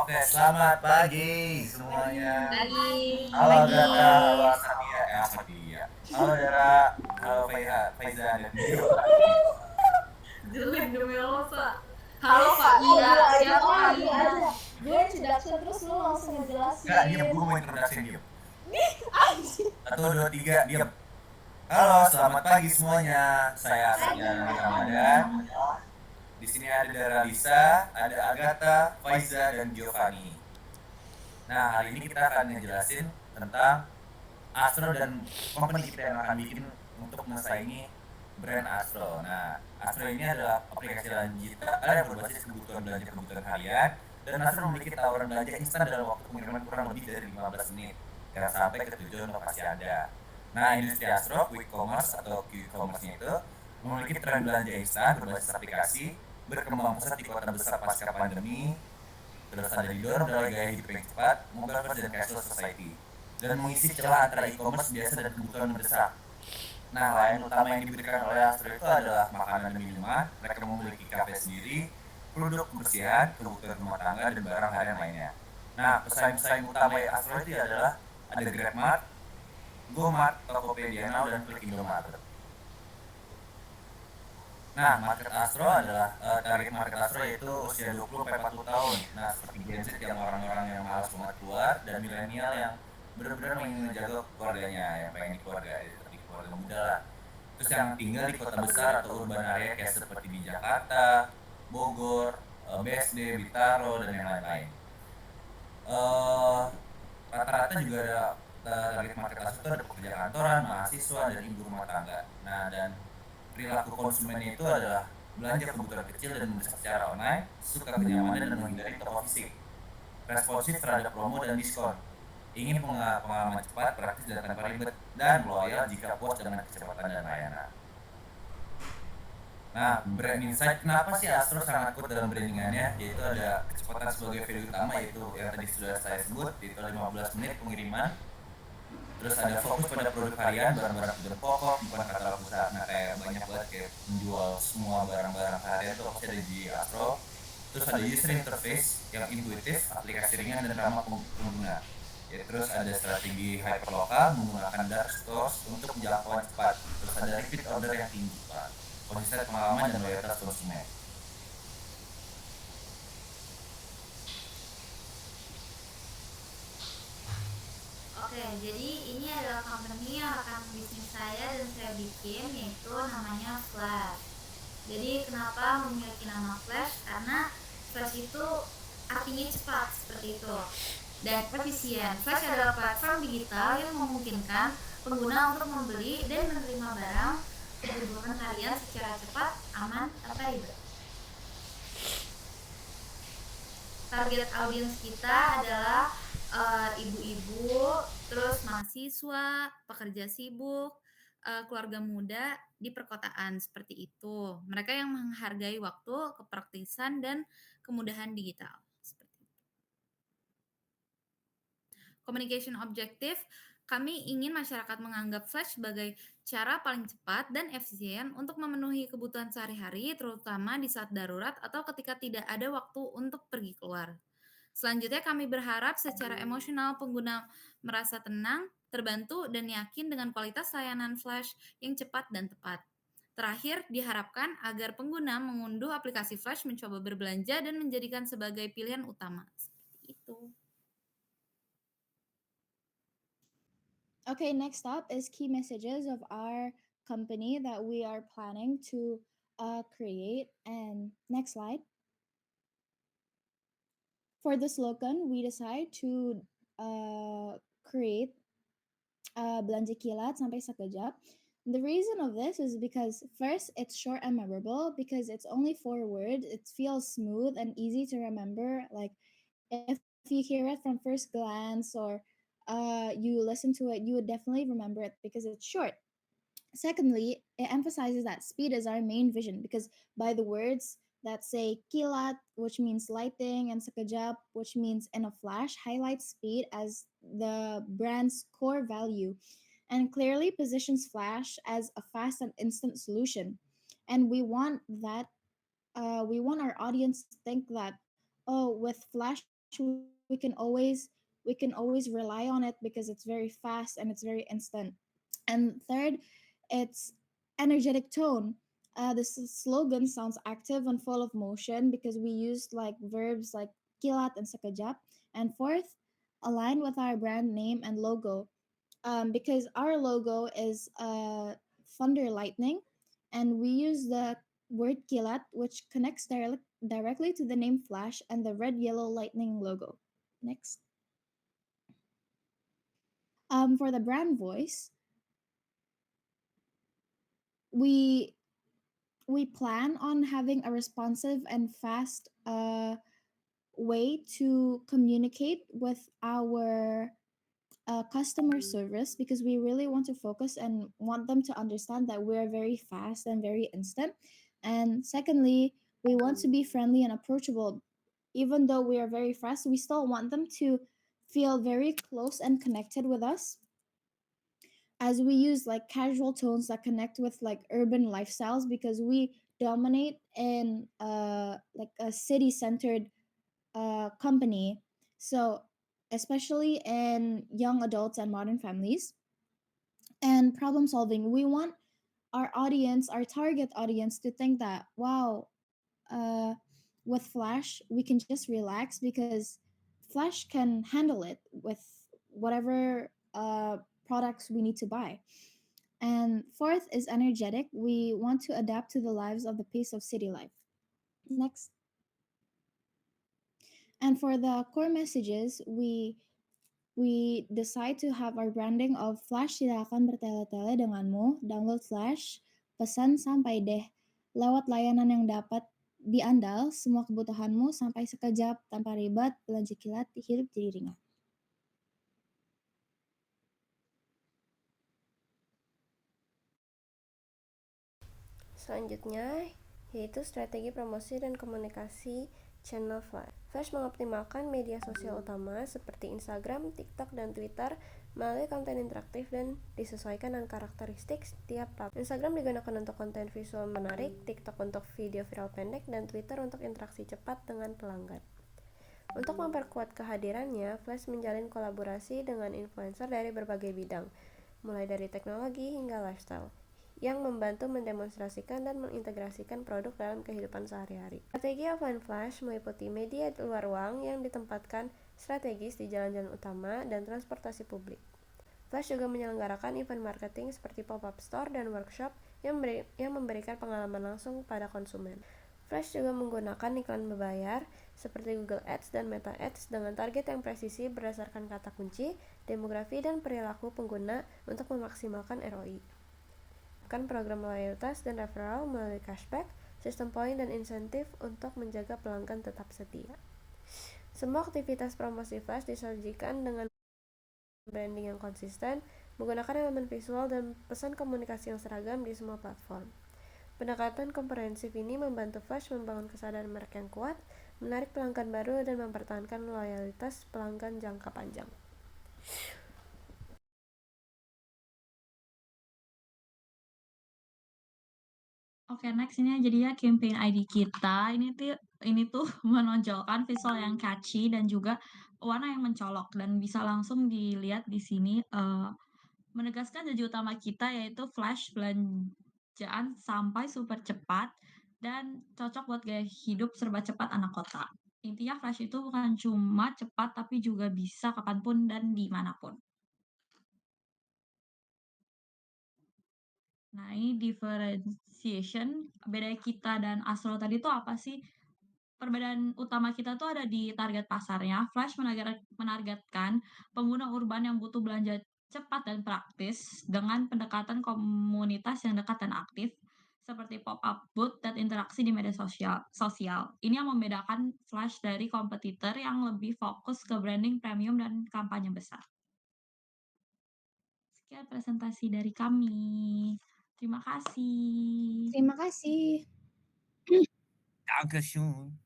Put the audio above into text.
Oke, selamat pagi semuanya. Pagi. Halo Gata, halo Pagi. Asadia, Asadia. Halo Dara, halo Faiza dan Giovanni. Jelek demi Rosa. Halo Halo Kak Kak, gue Iya. aja Siapa lah, Kak gue Iya? aja. Gue introduction terus lu langsung Gak, diem, ngejelasin. gue mau introduksi diem. Anjir. Satu, dua, tiga, diem. Halo, selamat pagi semuanya. Saya Asadia Nandi Ramadan. Di sini ada Dara Lisa, ada Agatha, Faiza, dan Giovanni. Nah, hari ini kita akan ngejelasin tentang Astro dan company kita yang akan bikin untuk mensaingi brand Astro. Nah, Astro ini adalah aplikasi digital yang berbasis kebutuhan harian dan Astro memiliki tawaran belanja instan dalam waktu pengiriman kurang lebih dari 15 menit yang sampai ke tujuan lokasi Anda. Nah, industri Astro, quick commerce atau Q-commerce itu memiliki tren belanja instan berbasis aplikasi berkembang pesat di kota besar pasca pandemi, terus ada didorong oleh gaya hidup yang cepat, mobile first dan cashless society, dan mengisi celah antara e-commerce biasa dan kebutuhan mendesak. Nah, layanan utama yang diberikan oleh Astro itu adalah makanan dan minuman. Mereka memiliki kafe sendiri, produk kebersihan, kebutuhan rumah tangga, dan barang harian lainnya. Nah, pesaing-pesaing utama Astro itu adalah ada GrabMart, GoMart, Tokopedia Now, dan Klik Indomaret. Nah, market Astro adalah target market Astro yaitu usia 20-40 tahun. Nah, seperti Gen Z yang orang-orang yang malas banget keluar dan milenial yang benar-benar ingin menjaga keluarganya, yang pengen di keluarga, seperti keluarga muda lah. Terus yang tinggal di kota besar atau urban area kayak seperti di Jakarta, Bogor, BSD, Bintaro, dan yang lain-lain. Eh, Rata-rata juga ada target market Astro itu ada pekerja kantoran, mahasiswa, dan ibu rumah tangga. Nah, dan perilaku konsumen itu adalah belanja kebutuhan kecil dan mendesak secara online, suka kenyamanan dan menghindari toko fisik, responsif terhadap promo dan diskon, ingin pengalaman cepat, praktis dan tanpa ribet, dan loyal jika puas dengan kecepatan dan layanan. Nah, brand insight, kenapa sih Astro sangat kuat dalam brandingannya? Yaitu ada kecepatan sebagai value utama, yaitu yang tadi sudah saya sebut, yaitu 15 menit pengiriman. Terus ada fokus pada produk harian, barang-barang kebutuhan pokok, bukan katalog besar. Nah, kayak banyak banget kayak menjual semua barang-barang harian tuh pasti ada di Astro. Terus ada user interface yang intuitif, aplikasi ringan dan ramah pengguna. Ya, terus ada strategi hyperlokal menggunakan dark stores untuk jangkauan cepat. Terus ada repeat order yang tinggi, Pak. Konsisten pengalaman dan loyalitas konsumen. Oke, jadi ini adalah company yang akan bisnis saya dan saya bikin, yaitu namanya Flash. Jadi kenapa memiliki nama Flash? Karena Flash itu artinya cepat seperti itu. Dan efisien. Flash adalah platform digital yang memungkinkan pengguna untuk membeli dan menerima barang kebutuhan harian secara cepat, aman, tanpa ribet. Target audiens kita adalah ibu-ibu, terus mahasiswa, pekerja sibuk, keluarga muda di perkotaan seperti itu. Mereka yang menghargai waktu, kepraktisan dan kemudahan digital. Seperti itu. Communication objektif, kami ingin masyarakat menganggap Flash sebagai cara paling cepat dan efisien untuk memenuhi kebutuhan sehari-hari, terutama di saat darurat atau ketika tidak ada waktu untuk pergi keluar. Selanjutnya kami berharap secara emosional pengguna merasa tenang, terbantu, dan yakin dengan kualitas layanan Flash yang cepat dan tepat. Terakhir, diharapkan agar pengguna mengunduh aplikasi Flash mencoba berbelanja dan menjadikan sebagai pilihan utama. Seperti itu. Okay, next up is key messages of our company that we are planning to create. And next slide. For the slogan, we decide to create belanja kilat sampai sekejap. The reason of this is because first, it's short and memorable because it's only 4 words. It feels smooth and easy to remember. Like if you hear it from first glance or you listen to it, you would definitely remember it because it's short. Secondly, it emphasizes that speed is our main vision because by the words that say kilat, which means lighting, and sekejap, which means in a flash, highlights speed as the brand's core value and clearly positions Flash as a fast and instant solution. And we want our audience to think that, oh, with Flash we can always we can always rely on it because it's very fast and it's very instant. And third, it's energetic tone. Slogan sounds active and full of motion because we use like verbs like kilat and sekejap. And fourth, align with our brand name and logo, because our logo is thunder lightning, and we use the word kilat, which connects directly to the name Flash and the red yellow lightning logo. Next. For the brand voice, we we plan on having a responsive and fast way to communicate with our customer service, because we really want to focus and want them to understand that we're very fast and very instant. And secondly, we want to be friendly and approachable. Even though we are very fast, we still want them to feel very close and connected with us, as we use like casual tones that connect with like urban lifestyles, because we dominate in like a city centered company. So especially in young adults and modern families. And problem solving, we want our target audience, to think that wow, uh, with Flash we can just relax because Flash can handle it with whatever products we need to buy. And fourth is energetic. We want to adapt to the lives of the pace of city life. Next. And for the core messages, we decide to have our branding of Flash tidak akan bertele-tele denganmu, download Flash, pesan sampai deh. Lewat layanan yang dapat diandal, semua kebutuhanmu sampai sekejap, tanpa ribet, belanja kilat, hidup jadi ringan. Selanjutnya, yaitu strategi promosi dan komunikasi channel Flash. Flash mengoptimalkan media sosial utama seperti Instagram, TikTok, dan Twitter melalui konten interaktif dan disesuaikan dengan karakteristik setiap platform. Instagram digunakan untuk konten visual menarik, TikTok untuk video viral pendek, dan Twitter untuk interaksi cepat dengan pelanggan. Untuk memperkuat kehadirannya, Flash menjalin kolaborasi dengan influencer dari berbagai bidang, mulai dari teknologi hingga lifestyle, yang membantu mendemonstrasikan dan mengintegrasikan produk dalam kehidupan sehari-hari. Strategi offline Flash meliputi media luar ruang yang ditempatkan strategis di jalan-jalan utama dan transportasi publik. Flash juga menyelenggarakan event marketing seperti pop-up store dan workshop yang memberikan pengalaman langsung pada konsumen. Flash juga menggunakan iklan berbayar seperti Google Ads dan Meta Ads dengan target yang presisi berdasarkan kata kunci, demografi, dan perilaku pengguna untuk memaksimalkan ROI. Program loyalitas dan referral melalui cashback, sistem poin dan insentif untuk menjaga pelanggan tetap setia. Semua aktivitas promosi Flash disajikan dengan branding yang konsisten, menggunakan elemen visual dan pesan komunikasi yang seragam di semua platform. Pendekatan komprehensif ini membantu Flash membangun kesadaran merek yang kuat, menarik pelanggan baru, dan mempertahankan loyalitas pelanggan jangka panjang. Oke, next ini jadinya campaign ID kita. Ini tuh menonjolkan visual yang catchy dan juga warna yang mencolok, dan bisa langsung dilihat di sini, menegaskan janji utama kita, yaitu flash belanjaan sampai super cepat dan cocok buat gaya hidup serba cepat anak kota. Intinya flash itu bukan cuma cepat, tapi juga bisa kapanpun dan dimanapun. Nah, ini differentiation, beda kita dan Astro tadi tuh apa sih? Perbedaan utama kita tuh ada di target pasarnya. Flash menargetkan pengguna urban yang butuh belanja cepat dan praktis dengan pendekatan komunitas yang dekat dan aktif, seperti pop-up booth dan interaksi di media sosial. Ini yang membedakan Flash dari kompetitor yang lebih fokus ke branding premium dan kampanye besar. Sekian presentasi dari kami. Terima kasih. Terima kasih. Dankeschön.